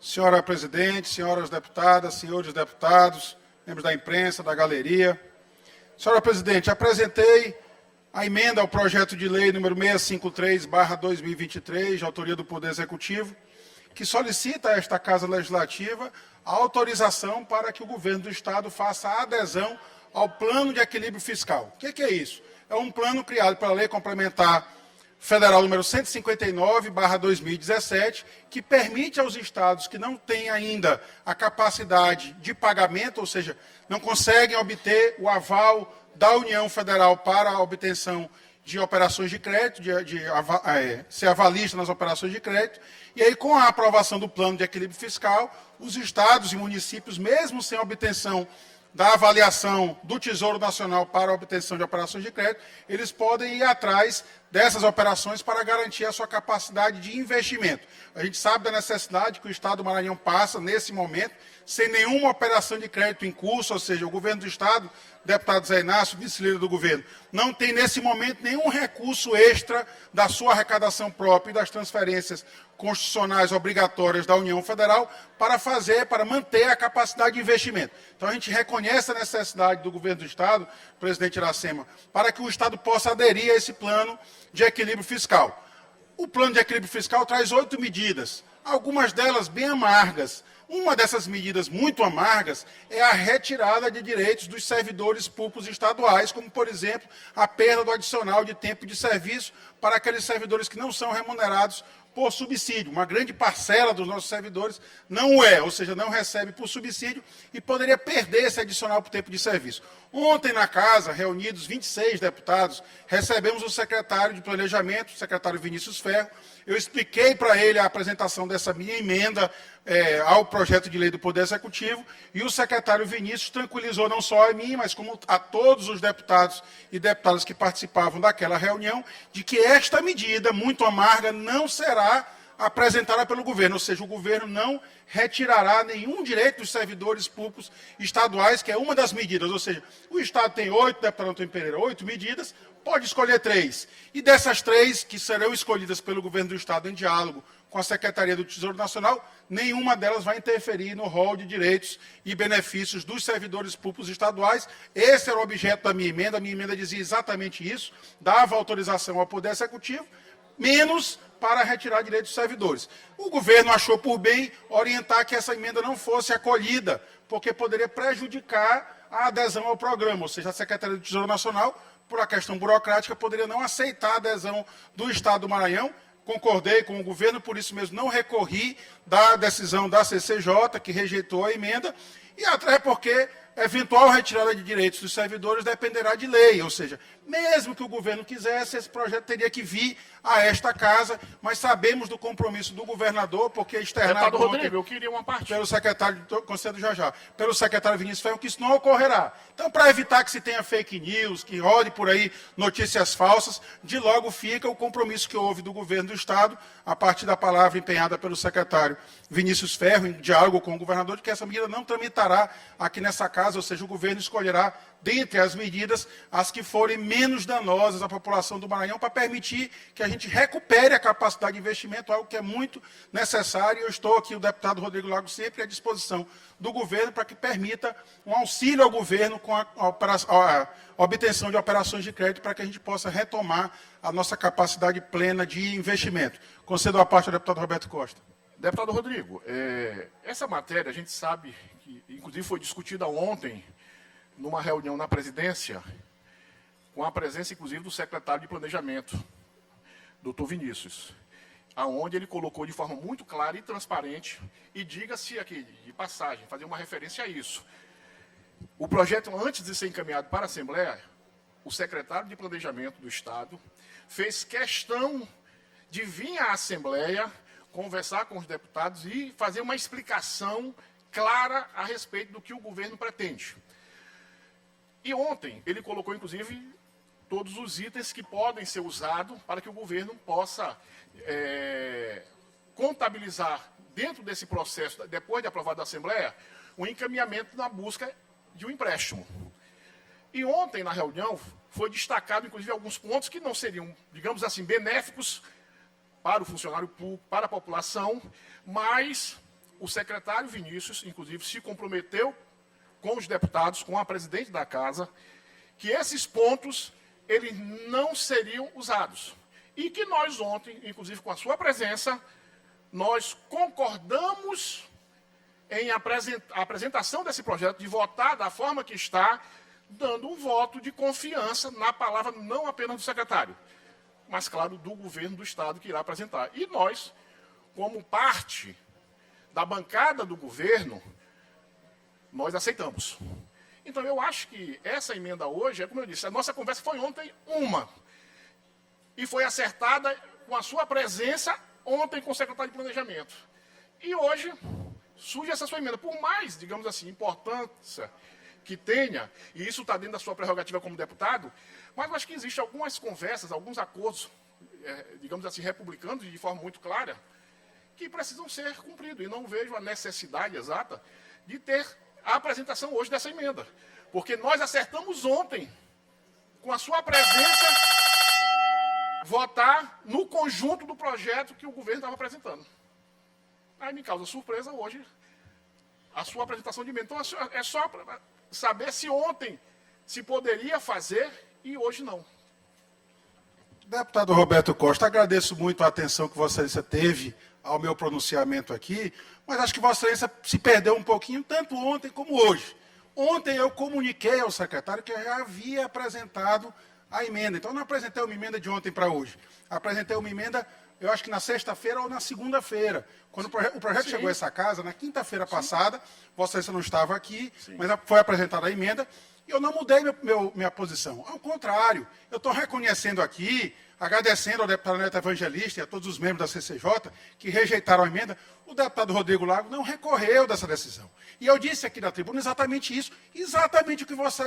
Senhora presidente, senhoras deputadas, senhores deputados, membros da imprensa, da galeria. Senhora presidente, apresentei a emenda ao projeto de lei número 653/2023, de autoria do Poder Executivo, que solicita a esta Casa Legislativa a autorização para que o governo do Estado faça a adesão ao Plano de Equilíbrio Fiscal. O que é isso? É um plano criado pela Lei Complementar Federal número 159/2017, que permite aos estados que não têm ainda a capacidade de pagamento, ou seja, não conseguem obter o aval da União Federal para a obtenção de operações de crédito, ser avalista nas operações de crédito, e aí com a aprovação do Plano de Equilíbrio Fiscal, os estados e municípios, mesmo sem obtenção da avaliação do Tesouro Nacional para a obtenção de operações de crédito, eles podem ir atrás dessas operações para garantir a sua capacidade de investimento. A gente sabe da necessidade que o Estado do Maranhão passa, nesse momento, sem nenhuma operação de crédito em curso, ou seja, o governo do Estado, deputado Zé Inácio, vice-líder do governo, não tem, nesse momento, nenhum recurso extra da sua arrecadação própria e das transferências constitucionais obrigatórias da União Federal para manter a capacidade de investimento. Então, a gente reconhece a necessidade do governo do Estado, presidente Iracema, para que o Estado possa aderir a esse plano de equilíbrio fiscal. O plano de equilíbrio fiscal traz 8 medidas, algumas delas bem amargas. Uma dessas medidas muito amargas é a retirada de direitos dos servidores públicos estaduais, como, por exemplo, a perda do adicional de tempo de serviço para aqueles servidores que não são remunerados por subsídio. Uma grande parcela dos nossos servidores não é, ou seja, não recebe por subsídio e poderia perder esse adicional por tempo de serviço. Ontem, na casa, reunidos 26 deputados, recebemos o secretário de Planejamento, o secretário Vinícius Ferro. Eu expliquei para ele a apresentação dessa minha emenda ao projeto de lei do Poder Executivo, e o secretário Vinícius tranquilizou não só a mim, mas como a todos os deputados e deputadas que participavam daquela reunião, de que esta medida muito amarga não será apresentada pelo governo, ou seja, o governo não retirará nenhum direito dos servidores públicos estaduais, que é uma das medidas, ou seja, o Estado tem 8, deputado Antônio Pereira, 8 medidas, pode escolher 3. E dessas 3, que serão escolhidas pelo governo do Estado em diálogo com a Secretaria do Tesouro Nacional, nenhuma delas vai interferir no rol de direitos e benefícios dos servidores públicos estaduais. Esse era o objeto da minha emenda dizia exatamente isso, dava autorização ao Poder Executivo, menos para retirar direitos dos servidores. O governo achou por bem orientar que essa emenda não fosse acolhida, porque poderia prejudicar a adesão ao programa, ou seja, a Secretaria do Tesouro Nacional, por a questão burocrática, poderia não aceitar a adesão do Estado do Maranhão. Concordei com o governo, por isso mesmo não recorri da decisão da CCJ, que rejeitou a emenda, e até porque eventual retirada de direitos dos servidores dependerá de lei, ou seja, mesmo que o governo quisesse, esse projeto teria que vir a esta casa, mas sabemos do compromisso do governador, porque externado Rodrigo, eu queria uma parte. Pelo secretário do Conselho já, pelo secretário Vinícius Ferro, que isso não ocorrerá. Então, para evitar que se tenha fake news, que rode por aí notícias falsas, de logo fica o compromisso que houve do governo do Estado, a partir da palavra empenhada pelo secretário Vinícius Ferro, em diálogo com o governador, de que essa medida não tramitará aqui nessa casa, ou seja, o governo escolherá, dentre as medidas, as que forem menos danosas à população do Maranhão, para permitir que a gente recupere a capacidade de investimento, algo que é muito necessário. Eu estou aqui, o deputado Rodrigo Lago, sempre à disposição do governo para que permita um auxílio ao governo com a obtenção de operações de crédito, para que a gente possa retomar a nossa capacidade plena de investimento. Concedo a parte ao deputado Roberto Costa. Deputado Rodrigo, essa matéria a gente sabe que, inclusive, foi discutida ontem numa reunião na presidência, com a presença, inclusive, do secretário de Planejamento, doutor Vinícius, aonde ele colocou de forma muito clara e transparente, e diga-se aqui, de passagem, fazer uma referência a isso. O projeto, antes de ser encaminhado para a Assembleia, o secretário de Planejamento do Estado fez questão de vir à Assembleia conversar com os deputados e fazer uma explicação clara a respeito do que o governo pretende. E ontem ele colocou, inclusive, todos os itens que podem ser usados para que o governo possa contabilizar dentro desse processo, depois de aprovado da Assembleia, o encaminhamento na busca de um empréstimo. E ontem, na reunião, foi destacado, inclusive, alguns pontos que não seriam, digamos assim, benéficos para o funcionário público, para a população, mas o secretário Vinícius, inclusive, se comprometeu com os deputados, com a presidente da casa, que esses pontos eles não seriam usados. E que nós ontem, inclusive com a sua presença, nós concordamos em a apresentação desse projeto, de votar da forma que está, dando um voto de confiança na palavra não apenas do secretário, mas, claro, do governo do Estado que irá apresentar. E nós, como parte da bancada do governo, nós aceitamos. Então, eu acho que essa emenda hoje, é como eu disse, a nossa conversa foi ontem uma, e foi acertada com a sua presença ontem com o secretário de Planejamento. E hoje surge essa sua emenda. Por mais, digamos assim, importância que tenha, e isso está dentro da sua prerrogativa como deputado, mas eu acho que existem algumas conversas, alguns acordos, digamos assim, republicanos, de forma muito clara, que precisam ser cumpridos. E não vejo a necessidade exata de ter a apresentação hoje dessa emenda. Porque nós acertamos ontem, com a sua presença, votar no conjunto do projeto que o governo estava apresentando. Aí me causa surpresa hoje a sua apresentação de emenda. Então é só para saber se ontem se poderia fazer e hoje não. Deputado Roberto Costa, agradeço muito a atenção que Vossa Excelência teve ao meu pronunciamento aqui, mas acho que Vossa Excelência se perdeu um pouquinho, tanto ontem como hoje. Ontem eu comuniquei ao secretário que eu já havia apresentado a emenda. Então, eu não apresentei uma emenda de ontem para hoje. Apresentei uma emenda, eu acho que na sexta-feira ou na segunda-feira. Quando o projeto chegou a essa casa, na quinta-feira passada, Vossa Excelência não estava aqui, mas foi apresentada a emenda, e eu não mudei minha posição. Ao contrário, eu estou reconhecendo aqui, agradecendo ao deputado Neto Evangelista e a todos os membros da CCJ que rejeitaram a emenda, o deputado Rodrigo Lago não recorreu dessa decisão. E eu disse aqui na tribuna exatamente isso, exatamente o que Vossa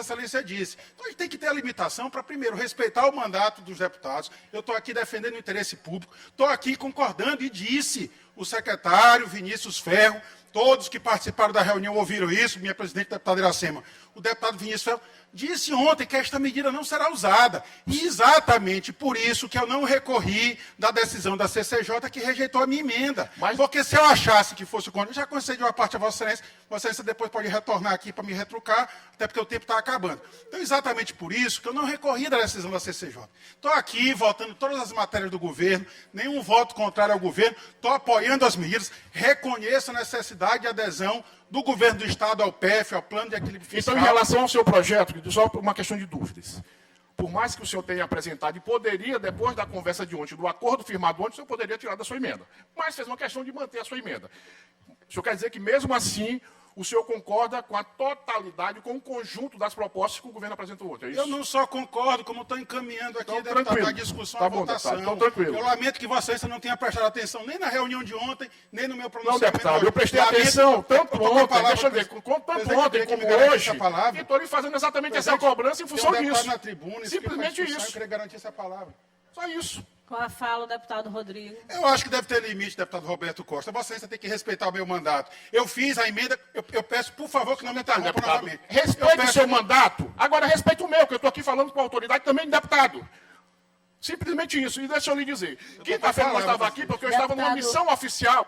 Excelência disse. Então a gente tem que ter a limitação para, primeiro, respeitar o mandato dos deputados. Eu estou aqui defendendo o interesse público, estou aqui concordando e disse o secretário Vinícius Ferro, todos que participaram da reunião ouviram isso, minha presidente, deputada Iracema. O deputado Vinícius Ferro disse ontem que esta medida não será usada. E exatamente por isso que eu não recorri da decisão da CCJ que rejeitou a minha emenda. Porque se eu achasse que fosse contra, eu já concedi uma parte a Vossa Excelência, Vossa Excelência depois pode retornar aqui para me retrucar, até porque o tempo está acabando. Então, exatamente por isso que eu não recorri da decisão da CCJ. Estou aqui votando todas as matérias do governo, nenhum voto contrário ao governo, estou apoiando as medidas, reconheço a necessidade e adesão do governo do Estado ao PEF, ao Plano de Equilíbrio Fiscal. Então, em relação ao seu projeto, só uma questão de dúvidas. Por mais que o senhor tenha apresentado, e poderia, depois da conversa de ontem, do acordo firmado ontem, o senhor poderia tirar da sua emenda. Mas fez uma questão de manter a sua emenda. O senhor quer dizer que, mesmo assim, o senhor concorda com a totalidade, com o conjunto das propostas que o governo apresentou ontem, é isso? Eu não só concordo, como estou encaminhando aqui, então, deputado, a discussão, a votação. Então, tranquilo. Eu lamento que Vossa Excelência não tenha prestado atenção nem na reunião de ontem, nem no meu pronunciamento. Não, deputado, eu prestei atenção tanto ontem, deixa eu ver, tanto ontem como hoje, e estou lhe fazendo exatamente essa cobrança em função disso. Na tribuna, simplesmente isso. Eu queria garantir essa palavra. Só isso. Com a fala, o deputado Rodrigo. Eu acho que deve ter limite, deputado Roberto Costa. Vossa Excelência tem que respeitar o meu mandato. Eu fiz a emenda, eu peço, por favor, que não me interrompa novamente. Respeite o seu mandato, agora respeite o meu, que eu estou aqui falando com a autoridade também de deputado. Simplesmente isso. E deixa eu lhe dizer, quinta-feira eu estava aqui porque eu estava numa missão oficial.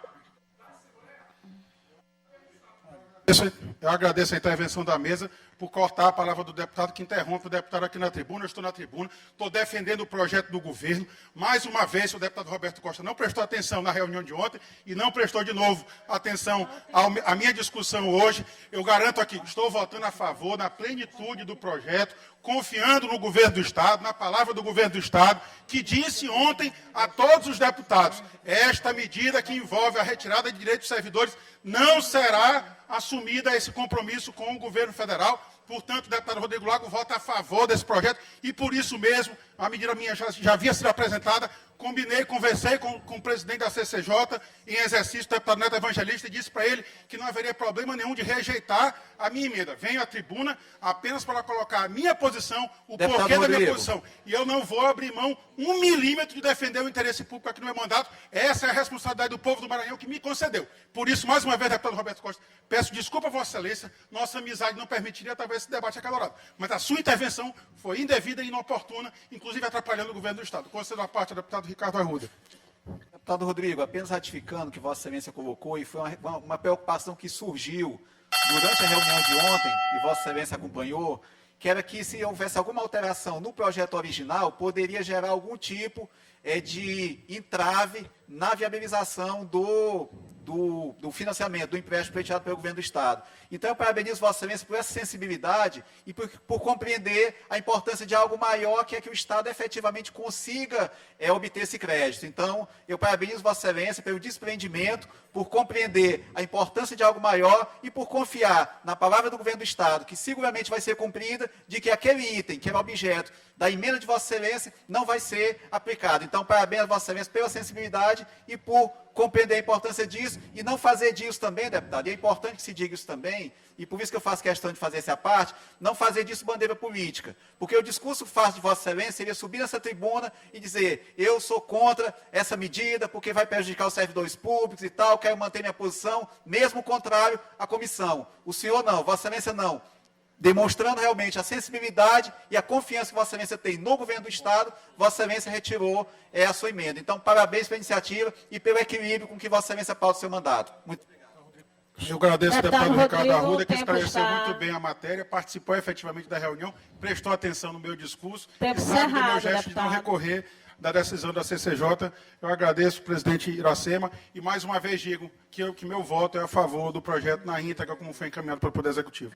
Eu agradeço a intervenção da mesa por cortar a palavra do deputado que interrompe o deputado aqui na tribuna. Eu estou na tribuna, estou defendendo o projeto do governo. Mais uma vez, o deputado Roberto Costa não prestou atenção na reunião de ontem e não prestou de novo atenção à minha discussão hoje. Eu garanto aqui, estou votando a favor, na plenitude do projeto, confiando no governo do Estado, na palavra do governo do Estado, que disse ontem a todos os deputados, esta medida que envolve a retirada de direitos dos servidores não será assumida esse compromisso com o governo federal. Portanto, o deputado Rodrigo Lago vota a favor desse projeto e, por isso mesmo, a medida minha já havia sido apresentada. Combinei, conversei com o presidente da CCJ em exercício, o deputado Neto Evangelista, e disse para ele que não haveria problema nenhum de rejeitar a minha emenda. Venho à tribuna apenas para colocar a minha posição, o porquê da minha posição. E eu não vou abrir mão 1 milímetro de defender o interesse público aqui no meu mandato. Essa é a responsabilidade do povo do Maranhão que me concedeu. Por isso, mais uma vez, deputado Roberto Costa, peço desculpa a Vossa Excelência, nossa amizade não permitiria talvez esse debate acalorado. Mas a sua intervenção foi indevida e inoportuna, inclusive atrapalhando o governo do Estado. Concedo a parte ao deputado Ricardo Arruda. Deputado Rodrigo, apenas ratificando o que Vossa Excelência colocou, e foi uma preocupação que surgiu durante a reunião de ontem, e Vossa Excelência acompanhou, que era que se houvesse alguma alteração no projeto original, poderia gerar algum tipo de entrave na viabilização do financiamento, do empréstimo pleiteado pelo governo do Estado. Então, eu parabenizo Vossa Excelência por essa sensibilidade e por compreender a importância de algo maior, que é que o Estado efetivamente consiga obter esse crédito. Então, eu parabenizo Vossa Excelência pelo desprendimento, por compreender a importância de algo maior e por confiar na palavra do governo do Estado, que seguramente vai ser cumprida, de que aquele item, que era objeto da emenda de Vossa Excelência, não vai ser aplicado. Então, parabéns a Vossa Excelência pela sensibilidade e por compreender a importância disso e não fazer disso também, deputado, e é importante que se diga isso também, e por isso que eu faço questão de fazer essa parte, não fazer disso bandeira política, porque o discurso fácil de Vossa Excelência seria subir nessa tribuna e dizer, eu sou contra essa medida porque vai prejudicar os servidores públicos e tal, quero manter minha posição, mesmo contrário à comissão. O senhor não, Vossa Excelência não. Demonstrando realmente a sensibilidade e a confiança que Vossa Excelência tem no governo do Estado, Vossa Excelência retirou a sua emenda. Então, parabéns pela iniciativa e pelo equilíbrio com que Vossa Excelência pauta o seu mandato. Muito obrigado. Eu agradeço ao deputado Ricardo Rodrigo, Arruda, que tempo esclareceu está- muito bem a matéria, participou efetivamente da reunião, prestou atenção no meu discurso Tempo e sabe do meu encerrado, gesto de não deputado. recorrer da decisão da CCJ. Eu agradeço, presidente Iracema, e mais uma vez digo que meu voto é a favor do projeto na íntegra, como foi encaminhado pelo Poder Executivo.